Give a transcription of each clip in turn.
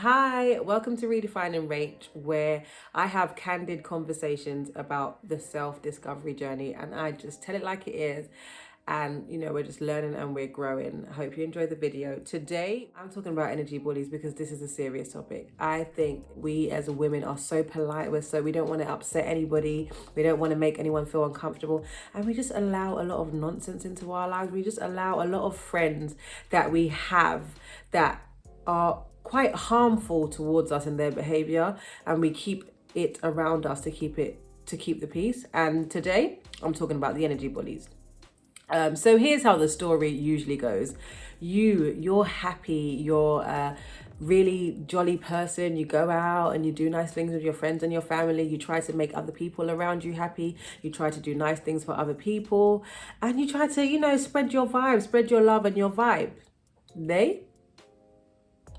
Hi, welcome to Redefining Rach, where I have candid conversations about the self-discovery journey and I just tell it like it is. And we're just learning and we're growing. I hope you enjoy the video. Today, I'm talking about energy bullies because this is a serious topic. I think we as women are so polite, we don't want to upset anybody, we don't want to make anyone feel uncomfortable, and we just allow a lot of nonsense into our lives. We just allow a lot of friends that we have that are quite harmful towards us in their behavior, and we keep it around us to keep the peace. And today I'm talking about the energy bullies. So here's how the story usually goes. You're happy, you're a really jolly person, you go out and you do nice things with your friends and your family, you try to make other people around you happy, you try to do nice things for other people, and you try to, spread your vibe, spread your love and your vibe.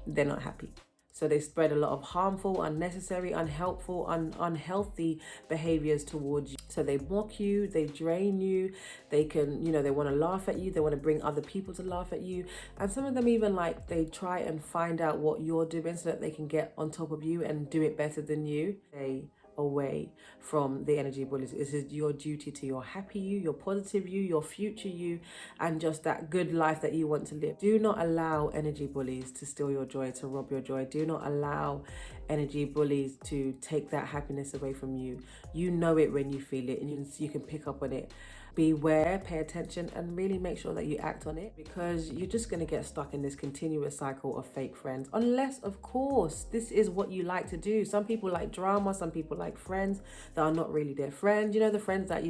They're not happy. So they spread a lot of harmful, unnecessary, unhelpful, unhealthy behaviors towards you. So they mock you, they drain you, they can, they want to laugh at you, they want to bring other people to laugh at you. And some of them even they try and find out what you're doing so that they can get on top of you and do it better than you. They away from the energy bullies. This is your duty to your happy you, your positive you, your future you, and just that good life that you want to live. Do not allow energy bullies to steal your joy, to rob your joy. Do not allow energy bullies to take that happiness away from you. You know it when you feel it, and you can pick up on it. Beware, pay attention, and really make sure that you act on it, because you're just going to get stuck in this continuous cycle of fake friends. Unless, of course, this is what you like to do. Some people like drama, some people like friends that are not really their friends. The friends that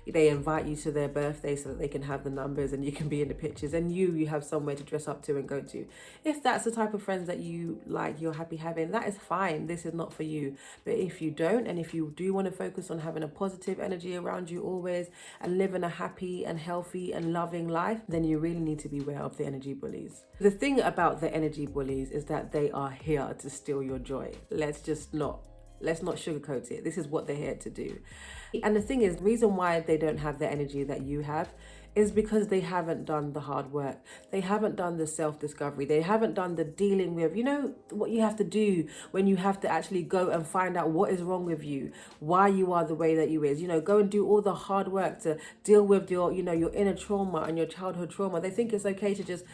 they invite you to their birthday so that they can have the numbers and you can be in the pictures, and you have somewhere to dress up to and go to. If that's the type of friends that you like, you're happy having, that is fine. This is not for you. But if you don't, and if you do want to focus on having a positive energy around you always and living a happy and healthy and loving life, then you really need to beware of the energy bullies. The thing about the energy bullies is that they are here to steal your joy. Let's not sugarcoat it. This is what they're here to do. And the thing is, the reason why they don't have the energy that you have is because they haven't done the hard work. They haven't done the self-discovery. They haven't done the dealing with, what you have to do when you have to actually go and find out what is wrong with you, why you are the way that you is. Go and do all the hard work to deal with your inner trauma and your childhood trauma. They think it's okay to just,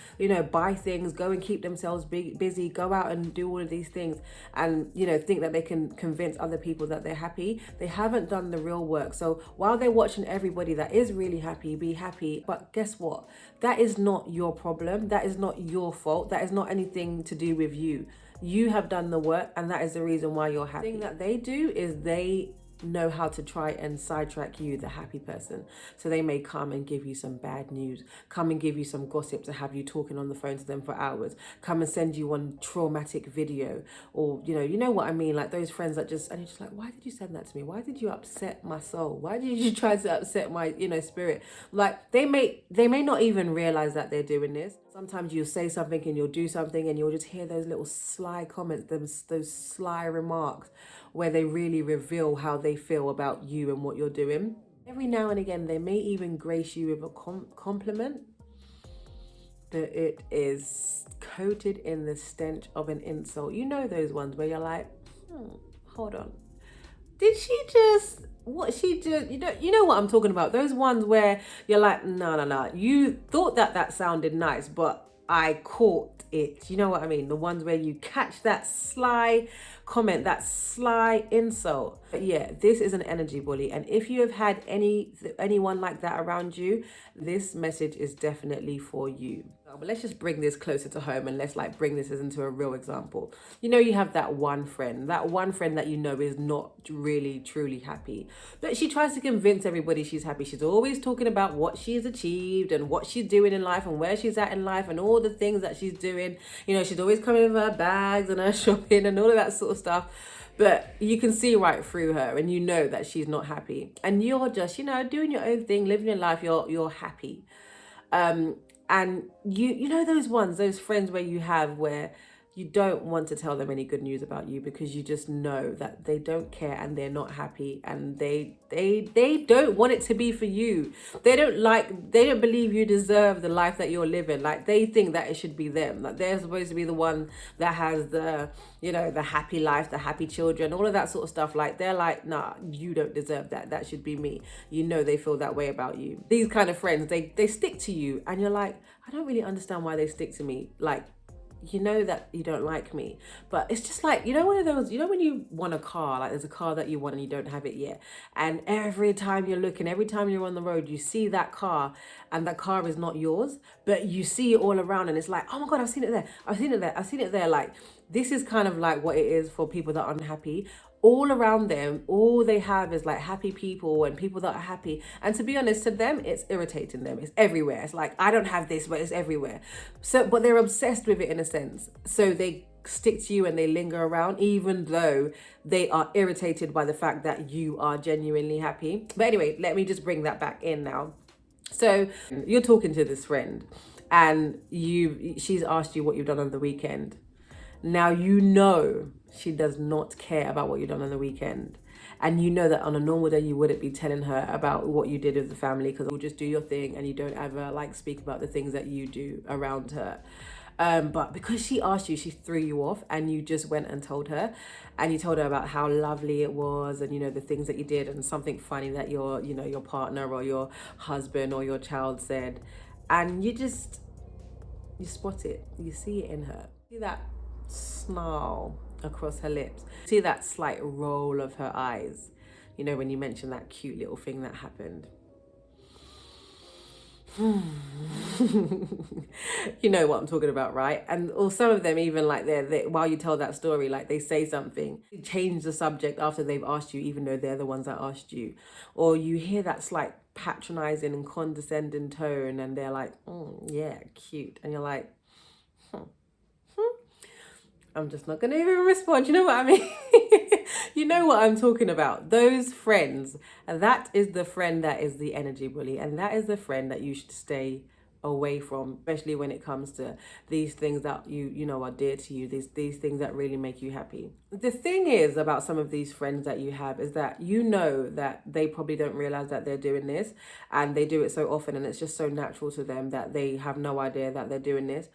buy things, go and keep themselves busy, go out and do all of these things, and, think that they can convince other people that they're happy. They haven't done the real work. So while they're watching everybody that is really happy be happy, but guess what? That is not your problem. That is not your fault. That is not anything to do with you. You have done the work, and that is the reason why you're happy. The thing that they do is they know how to try and sidetrack you, the happy person. So they may come and give you some bad news, come and give you some gossip to have you talking on the phone to them for hours, come and send you one traumatic video, or you know what I mean, like those friends that and you're just like, why did you send that to me? Why did you upset my soul? Why did you try to upset my spirit? Like they may not even realize that they're doing this. Sometimes you'll say something and you'll do something and you'll just hear those little sly comments, those sly remarks where they really reveal how they feel about you and what you're doing. Every now and again, they may even grace you with a compliment, but it is coated in the stench of an insult. Those ones where you're like, hold on. Did she just... what she just... You know what I'm talking about. Those ones where you're like, no. You thought that sounded nice, but I caught it. You know what I mean? The ones where you catch that sly comment, that sly insult. But yeah, this is an energy bully. And if you have had anyone like that around you, this message is definitely for you. But let's just bring this closer to home and let's bring this into a real example. You have that one friend that is not really truly happy, but she tries to convince everybody she's happy. She's always talking about what she's achieved and what she's doing in life and where she's at in life and all the things that she's doing. She's always coming with her bags and her shopping and all of that sort of stuff. But you can see right through her, and that she's not happy. And you're just, doing your own thing, living your life. You're happy. And those friends where you have where you don't want to tell them any good news about you, because you just know that they don't care and they're not happy, and they don't want it to be for you. They don't believe you deserve the life that you're living. Like, they think that it should be them. Like, they're supposed to be the one that has the, the happy life, the happy children, all of that sort of stuff. Like, they're like, nah, you don't deserve that. That should be me. They feel that way about you. These kind of friends, they stick to you, and you're like, I don't really understand why they stick to me. Like, that you don't like me, but it's just like, one of those, when you want a car, like there's a car that you want and you don't have it yet, and every time you're looking, every time you're on the road, you see that car, and that car is not yours, but you see it all around, and it's like, oh my God, I've seen it there, I've seen it there, I've seen it there. Like, this is kind of like what it is for people that are unhappy. All around them, all they have is like happy people and people that are happy. And to be honest, to them, it's irritating them. It's everywhere. It's like, I don't have this, but it's everywhere. So, but they're obsessed with it in a sense. So they stick to you and they linger around, even though they are irritated by the fact that you are genuinely happy. But anyway, let me just bring that back in now. So you're talking to this friend, and she's asked you what you've done on the weekend. Now, she does not care about what you've done on the weekend. And that on a normal day, you wouldn't be telling her about what you did with the family, because you'll just do your thing and you don't ever speak about the things that you do around her. But because she asked you, she threw you off, and you just went and told her. And you told her about how lovely it was, and, the things that you did, and something funny that your partner or your husband or your child said. And you spot it. You see it in her. See that snarl across her lips, see that slight roll of her eyes, when you mention that cute little thing that happened. You know what I'm talking about, right? And or some of them even, like, they while you tell that story, like, they say something, change the subject after they've asked you, even though they're the ones that asked you. Or you hear that slight patronizing and condescending tone, and they're like, yeah, cute, and you're like, I'm just not going to even respond. You know what I mean? You know what I'm talking about. Those friends, that is the friend that is the energy bully. And that is the friend that you should stay away from, especially when it comes to these things that are dear to you, these things that really make you happy. The thing is about some of these friends that you have is that that they probably don't realize that they're doing this, and they do it so often, and it's just so natural to them that they have no idea that they're doing this.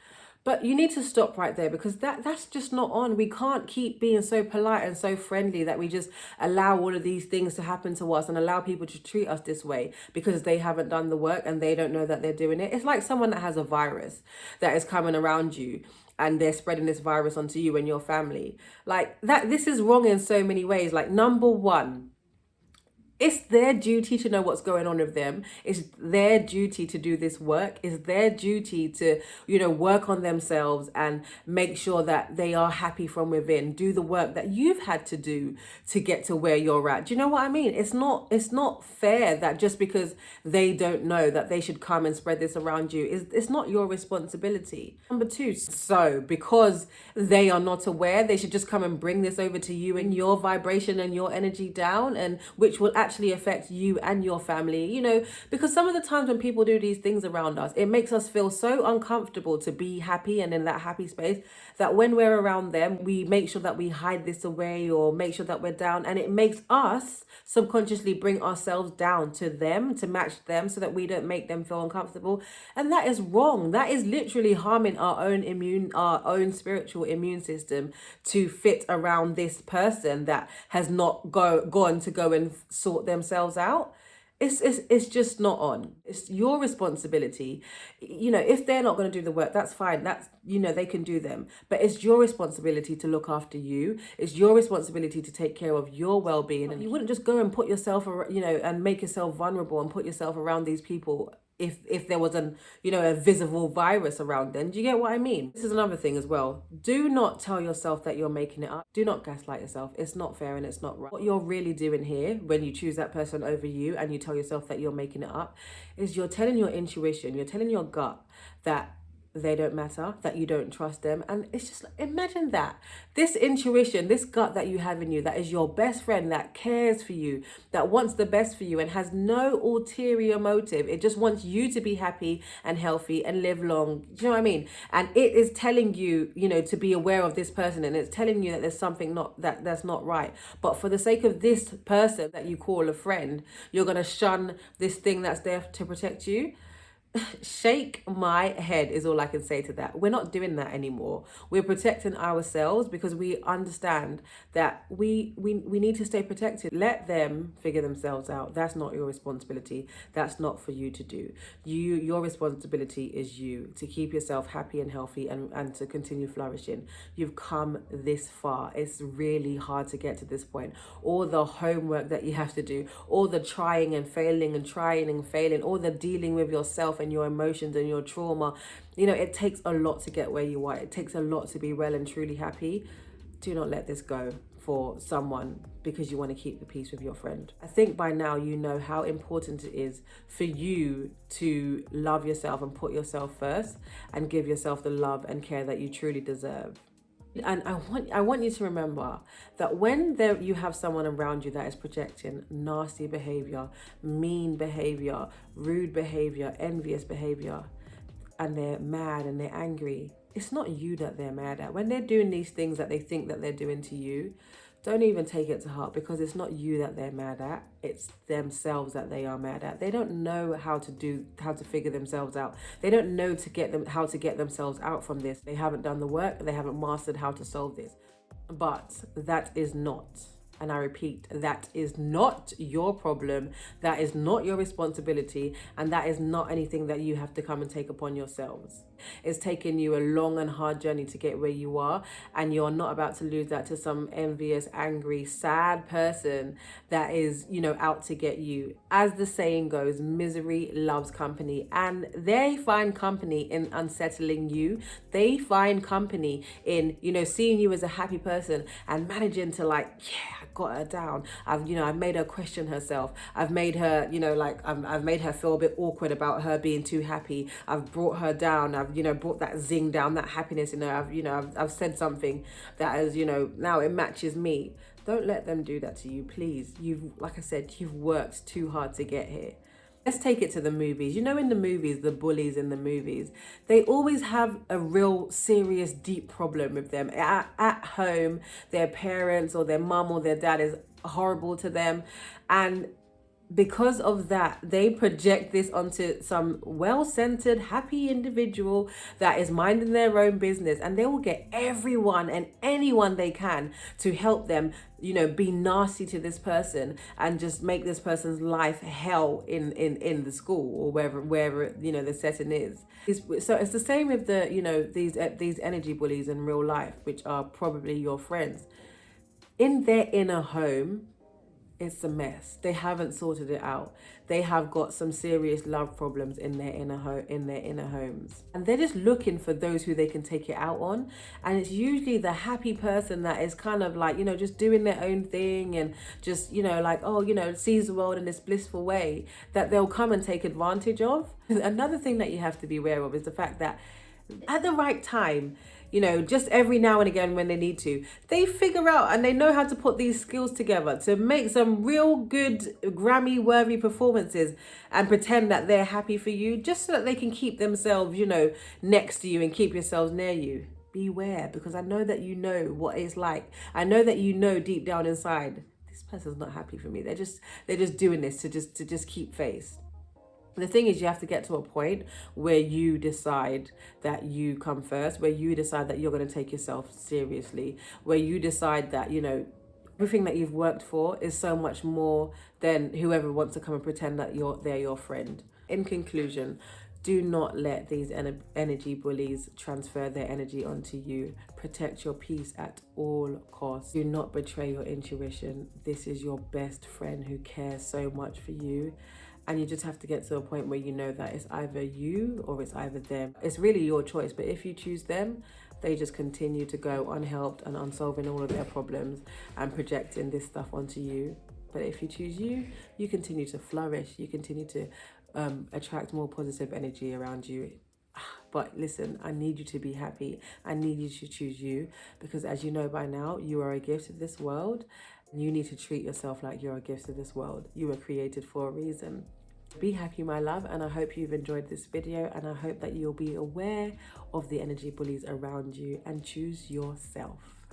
But you need to stop right there, because that's just not on. We can't keep being so polite and so friendly that we just allow all of these things to happen to us and allow people to treat us this way because they haven't done the work and they don't know that they're doing it. It's like someone that has a virus that is coming around you, and they're spreading this virus onto you and your family. Like that, this is wrong in so many ways. Like, number one, it's their duty to know what's going on with them. It's their duty to do this work. It's their duty to, work on themselves and make sure that they are happy from within. Do the work that you've had to do to get to where you're at. Do you know what I mean? It's not fair that just because they don't know that they should come and spread this around you. It's not your responsibility. Number two, so because they are not aware, they should just come and bring this over to you and your vibration and your energy down, and which will actually affect you and your family, because some of the times when people do these things around us, it makes us feel so uncomfortable to be happy and in that happy space, that when we're around them, we make sure that we hide this away or make sure that we're down, and it makes us subconsciously bring ourselves down to them to match them so that we don't make them feel uncomfortable. And that is wrong. That is literally harming our own spiritual immune system to fit around this person that has not gone to go and sort themselves out. It's just not on. It's your responsibility. If they're not going to do the work, that's fine. That's, they can do them. But it's your responsibility to look after you. It's your responsibility to take care of your well-being. And you wouldn't just go and put yourself, and make yourself vulnerable and put yourself around these people if there was a visible virus around them. Do you get what I mean? This is another thing as well. Do not tell yourself that you're making it up. Do not gaslight yourself. It's not fair and it's not right. What you're really doing here when you choose that person over you and you tell yourself that you're making it up is you're telling your intuition, you're telling your gut that they don't matter, that you don't trust them. And it's just, imagine that. This intuition, this gut that you have in you, that is your best friend, that cares for you, that wants the best for you and has no ulterior motive. It just wants you to be happy and healthy and live long. Do you know what I mean? And it is telling you, to be aware of this person, and it's telling you that there's something that's not right. But for the sake of this person that you call a friend, you're going to shun this thing that's there to protect you. Shake my head is all I can say to that. We're not doing that anymore. We're protecting ourselves because we understand that we need to stay protected. Let them figure themselves out. That's not your responsibility. That's not for you to do. Your responsibility is you to keep yourself happy and healthy and to continue flourishing. You've come this far. It's really hard to get to this point. All the homework that you have to do, all the trying and failing and trying and failing, all the dealing with yourself and your emotions and your trauma, it takes a lot to get where you are. It takes a lot to be well and truly happy. Do not let this go for someone because you want to keep the peace with your friend. I think by now you know how important it is for you to love yourself and put yourself first and give yourself the love and care that you truly deserve. And I want you to remember that when you have someone around you that is projecting nasty behavior, mean behavior, rude behavior, envious behavior, and they're mad and they're angry, it's not you that they're mad at. When they're doing these things that they think that they're doing to you, don't even take it to heart, because it's not you that they're mad at. It's themselves that they are mad at. They don't know how to figure themselves out. They don't know how to get themselves out from this. They haven't done the work. They haven't mastered how to solve this. But that is not, and I repeat, that is not your problem. That is not your responsibility. And that is not anything that you have to come and take upon yourselves. It's taken you a long and hard journey to get where you are, and you're not about to lose that to some envious, angry, sad person that is, out to get you. As the saying goes, misery loves company, and they find company in unsettling you. They find company in, seeing you as a happy person and managing to I got her down. I've made her question herself. I've made her, I've made her feel a bit awkward about her being too happy. I've brought her down. I've brought that zing down, that happiness in her. I've said something that is, now it matches me. Don't let them do that to you, please. Like I said, you've worked too hard to get here. Let's take it to the movies. In the movies, the bullies in the movies, they always have a real serious, deep problem with them. At home, their parents or their mum or their dad is horrible to them. And because of that, they project this onto some well-centered, happy individual that is minding their own business, and they will get everyone and anyone they can to help them, be nasty to this person and just make this person's life hell in the school or wherever the setting is. So it's the same with these energy bullies in real life, which are probably your friends. In their inner home, it's a mess. They haven't sorted it out. They have got some serious love problems in their inner homes, and they're just looking for those who they can take it out on. And it's usually the happy person that is kind of just doing their own thing and just sees the world in this blissful way that they'll come and take advantage of. Another thing that you have to be aware of is the fact that at the right time, just every now and again when they need to, they figure out and they know how to put these skills together to make some real good Grammy-worthy performances and pretend that they're happy for you, just so that they can keep themselves, next to you and keep yourselves near you. Beware, because I know that you know what it's like. I know that deep down inside, this person's not happy for me. They're just doing this to just keep face. The thing is, you have to get to a point where you decide that you come first, where you decide that you're going to take yourself seriously, where you decide that, everything that you've worked for is so much more than whoever wants to come and pretend that they're your friend. In conclusion, do not let these energy bullies transfer their energy onto you. Protect your peace at all costs. Do not betray your intuition. This is your best friend who cares so much for you. And you just have to get to a point where you know that it's either you or it's either them. It's really your choice. But if you choose them, they just continue to go unhelped and unsolving all of their problems and projecting this stuff onto you. But if you choose you continue to flourish. You continue to attract more positive energy around you. But listen, I need you to be happy. I need you to choose you, because as you know by now, you are a gift to this world. You need to treat yourself like you're a gift to this world. You were created for a reason. Be happy, my love, and I hope you've enjoyed this video, and I hope that you'll be aware of the energy bullies around you and choose yourself.